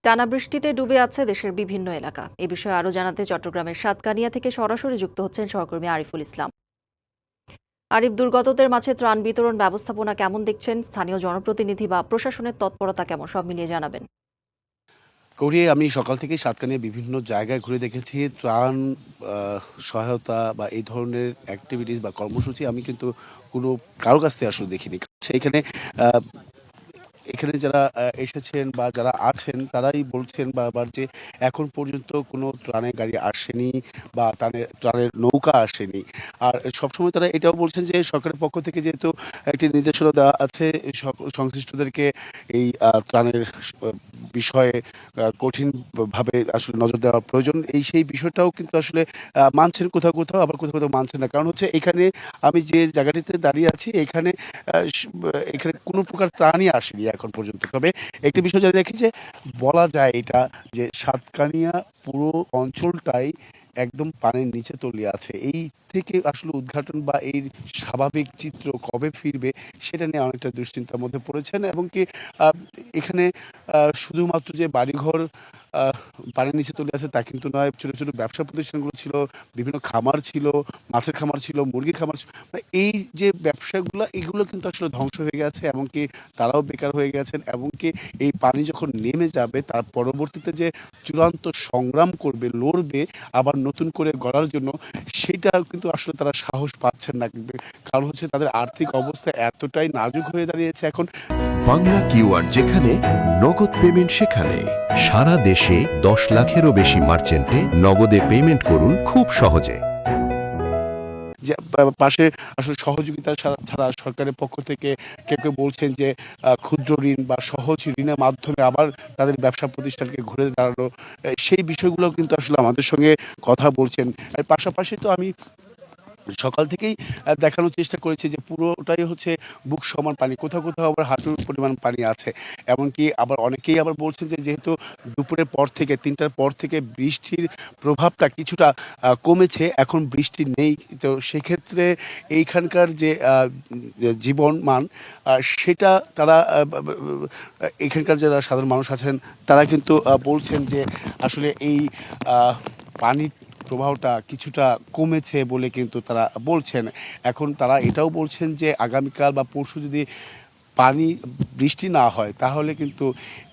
টানা বৃষ্টিতে ডুবে আছে দেশের বিভিন্ন এলাকা। এ বিষয়ে আরো জানাতে চট্টগ্রামের সাতকানিয়া থেকে সরাসরি যুক্ত হচ্ছেন সহকর্মী আরিফুল ইসলাম। আরিফ, দুর্গতদের মাঝে ত্রাণ বিতরণ ব্যবস্থাপনা কেমন দেখছেন? স্থানীয় জনপ্রতিনিধি বা প্রশাসনের তৎপরতা কেমন, সব মিলিয়ে জানাবেন। আমি সকাল থেকেই সাতকানিয়া বিভিন্ন জায়গায় ঘুরে দেখেছি। ত্রাণ আ সহায়তা বা এই ধরনের এক্টিভিটিস বা কর্মসূচি আমি কিন্তু কোনো কারো কাছ থেকে আসলে দেখিনি। এখানে আ এখানে যারা এসেছেন বা যারা আছেন তারাই বলছেন বারবার যে এখন পর্যন্ত কোনো ত্রাণের গাড়ি আসেনি বা ত্রাণের নৌকা আসেনি। আর সবসময় তারা এটাও বলছেন যে সরকারের পক্ষ থেকে যেহেতু একটি নির্দেশনা দেওয়া আছে সংশ্লিষ্টদেরকে এই ত্রাণের বিষয়ে কঠিনভাবে আসলে নজর দেওয়া প্রয়োজন। সেই বিষয়টাও কিন্তু আসলে মানছেন কোথাও, কোথাও আবার কোথাও, কোথাও মানছেন না। কারণ হচ্ছে এখানে আমি যে জায়গাটিতে দাঁড়িয়ে আছি আ স এখানে কোনো প্রকার ত্রাণই আসেনি এখন পর্যন্ত। তবে একটি বিষয় জানি রাখি যে বলা যায় এটা যে সাতকানিয়া পুরো অঞ্চলটাই একদম পানির নিচে তলিয়ে আছে। এই থেকে আসলে উদ্ঘাটন বা এর স্বাভাবিক চিত্র কবে ফিরবে সেটা নিয়ে অনেকটা দুশ্চিন্তার মধ্যে পড়েছেন এবং আ এখানে শুধুমাত্র যে বাড়িঘর আ পানির নিচে তলিয়ে আছে তা কিন্তু নয়। ছোট, ছোট ব্যবসা প্রতিষ্ঠানগুলো ছিল, বিভিন্ন খামার ছিল, মাছের খামার ছিল, মুরগির খামার ছিল। মানে এই যে ব্যবসাগুলা এগুলো কিন্তু আসলে ধ্বংস হয়ে গেছে এমনকি তারাও বেকার হয়ে গেছেন এমনকি এই পানি যখন নেমে যাবে তার পরবর্তীতে যে চূড়ান্ত সংগ্রাম করবে, লড়বে আবার নতুন করে গড়ার জন্য সেটা কিন্তু আসলে তারা সাহস পাচ্ছেন না। কারণ হচ্ছে তাদের আর্থিক অবস্থা এতটাই নাজুক হয়ে দাঁড়িয়েছে এখন। বাংলা কিউআর যেখানে নগদ পেমেন্ট সেখানে সারা দেশে 10 লাখেরও বেশি মার্চেন্টে নগদে পেমেন্ট করুন খুব সহজে। যে পাশে আসলে সহযোগিতা ছাড়া সরকারের পক্ষ থেকে কেউ বলছেন যে ক্ষুদ্র ঋণ বা সহজ ঋণের মাধ্যমে আবার তাদের ব্যবসা প্রতিষ্ঠানকে ঘুরে দাঁড়ানো। সেই বিষয়গুলো কিন্তু আসলে আমাদের সঙ্গে কথা বলছেন। এর পাশাপাশি তো আমি সকাল থেকেই দেখানোর চেষ্টা করেছি যে পুরোটাই হচ্ছে বুক সমান পানি। কোথাও, কোথাও আবার হাঁটুর পরিমাণ পানি আছে। এমনকি আবার অনেকেই আবার বলছেন যে যেহেতু দুপুরের পর থেকে ৩টার পর থেকে বৃষ্টির প্রভাবটা কিছুটা কমেছে, এখন বৃষ্টি নেই। তো সেক্ষেত্রে এইখানকার যে জীবন মান সেটা তারা বা বা এখানকার যারা সাধারণ মানুষ আছেন তারা কিন্তু বলছেন যে আসলে এই আ পানির প্রবাহটা কিছুটা কমেছে বলে কিন্তু তারা বলছেন। এখন তারা এটাও বলছেন যে আগামীকাল বা পরশু যদি পানি বৃষ্টি না হয় তাহলে কিন্তু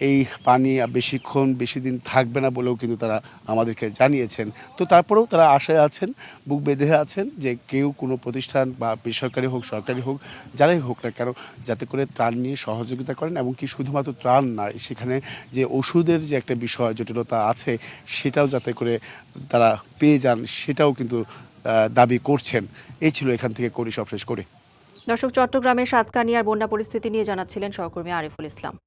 এই পানি বেশিক্ষণ বেশিদিন থাকবে না বলেও কিন্তু তারা আমাদেরকে জানিয়েছেন। তো তারপরেও তারা আশায় আছেন, বুক বেঁধে আছেন যে কেউ কোনো প্রতিষ্ঠান বা বেসরকারি হোক, সরকারি হোক, যারাই হোক না কেন যাতে করে ত্রাণ নিয়ে সহযোগিতা করেন এবং কি শুধুমাত্র ত্রাণ নয় সেখানে যে ওষুধের যে একটা বিষয় জটিলতা আছে সেটাও যাতে করে তারা পেয়ে যান সেটাও কিন্তু দাবি করছেন। এই ছিল এখান থেকে করি সব শেষ করে। দর্শক, চট্টগ্রামের সাতকানিয়ার বন্যা পরিস্থিতি নিয়ে জানাচ্ছিলেন সহকর্মী আরিফুল ইসলাম।